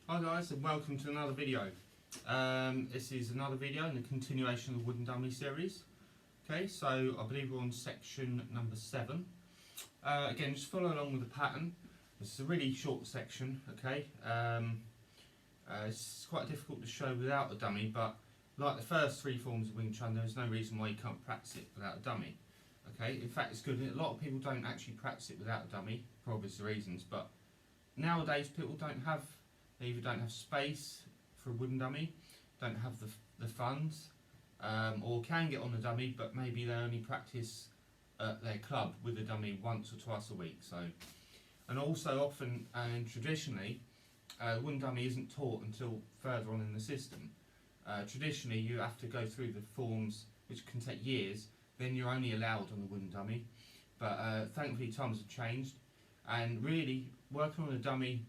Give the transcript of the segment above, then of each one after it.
Hi guys, and welcome to another video. This is another video in the continuation of the wooden dummy series. Okay, so I believe we're on section number 7. Again, just follow along with the pattern. This is a really short section, okay. It's quite difficult to show without a dummy, but like the first 3 forms of Wing Chun, there is no reason why you can't practice it without a dummy. Okay, in fact it's good. A lot of people don't actually practice it without a dummy for obvious reasons, but nowadays people they either don't have space for a wooden dummy, don't have the funds, or can get on the dummy, but maybe they only practice at their club with the dummy once or twice a week. So, and also often and traditionally, wooden dummy isn't taught until further on in the system. Traditionally, you have to go through the forms, which can take years. Then you're only allowed on the wooden dummy. But thankfully, times have changed, and really working on a dummy,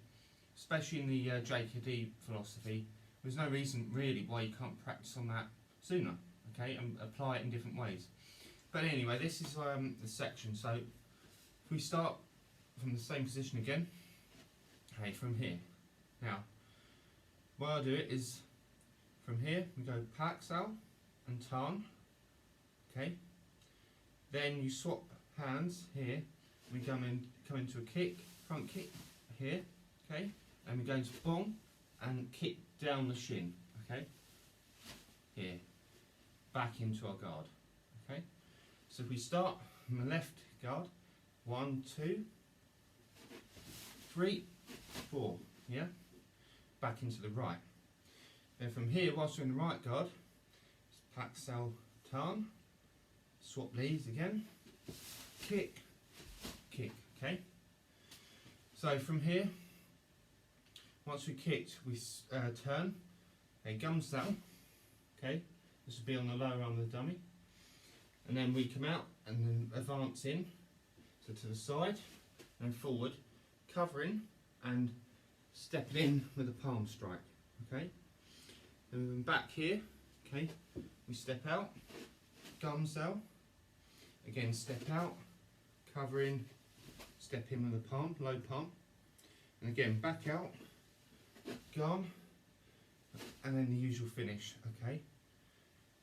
especially in the JKD philosophy, there's no reason really why you can't practice on that sooner, okay, and apply it in different ways. But anyway, this is the section. So if we start from the same position again, okay, from here. Now, why I do it is from here we go Pak Sal and Tan, okay. Then you swap hands here. We come into a kick, front kick here, okay. And we're going to bong and kick down the shin, okay. Here, back into our guard, okay. So if we start from the left guard, 1, 2, 3, 4, yeah. Back into the right. Then from here, whilst we're in the right guard, it's Pak Sal Tan. Swap leads again. Kick, kick, okay. So from here, once we kicked, we turn. Okay, Gum Sal. Okay, this will be on the lower arm of the dummy. And then we come out and then advance in. So to the side and forward, covering and stepping in with a palm strike. Okay. And then back here, okay, we step out, Gum Sal. Again, step out, covering, step in with a palm, low palm. And again, back out, gum, and then the usual finish, okay?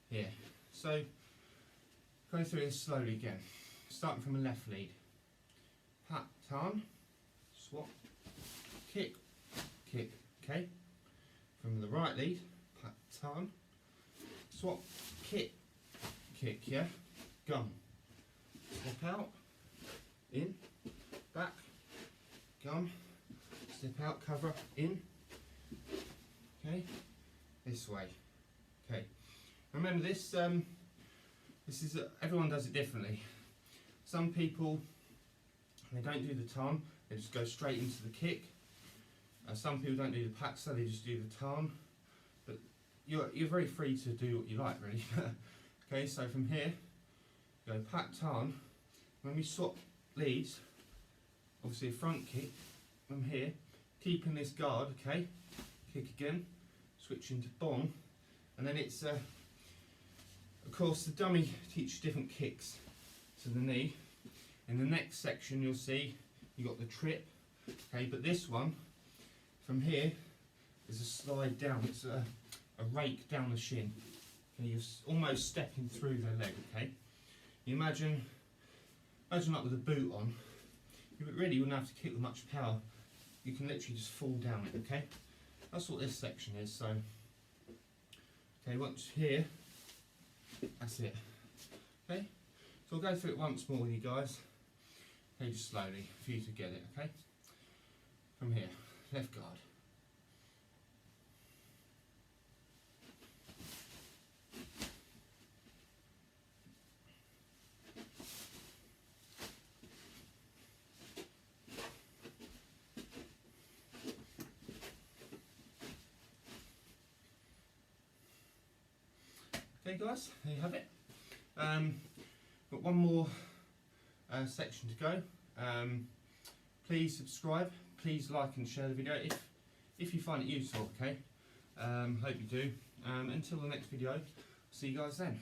Here. So, go through this slowly again. Starting from the left lead. Pat, tan, swap, kick, kick, okay? From the right lead, pat, tan, swap, kick, kick, yeah? Gum. Step out, in, back, gum, step out, cover, in, okay, this way, okay. Remember this, this is, everyone does it differently. Some people, they don't do the tan, they just go straight into the kick. Some people don't do the Pak Sal, they just do the tan. But you're very free to do what you like, really. Okay, so from here, go Pak Tan. When we swap leads, obviously a front kick from here, keeping this guard, okay, kick again, switching to bong, and then it's, of course the dummy teaches different kicks to the knee. In the next section you'll see you got the trip, okay, but this one, from here, is a slide down, it's a rake down the shin, okay, you're almost stepping through the leg, okay. You imagine like with a boot on, you really wouldn't have to kick with much power. You can literally just fall down it, okay? That's what this section is, so. Okay, once here, that's it. Okay? So I'll go through it once more with you guys. Okay, just slowly, for you to get it, okay? From here, left guard. Okay guys, there you have it. Got one more section to go. Please subscribe, please like and share the video if you find it useful, okay? Hope you do. Until the next video, see you guys then.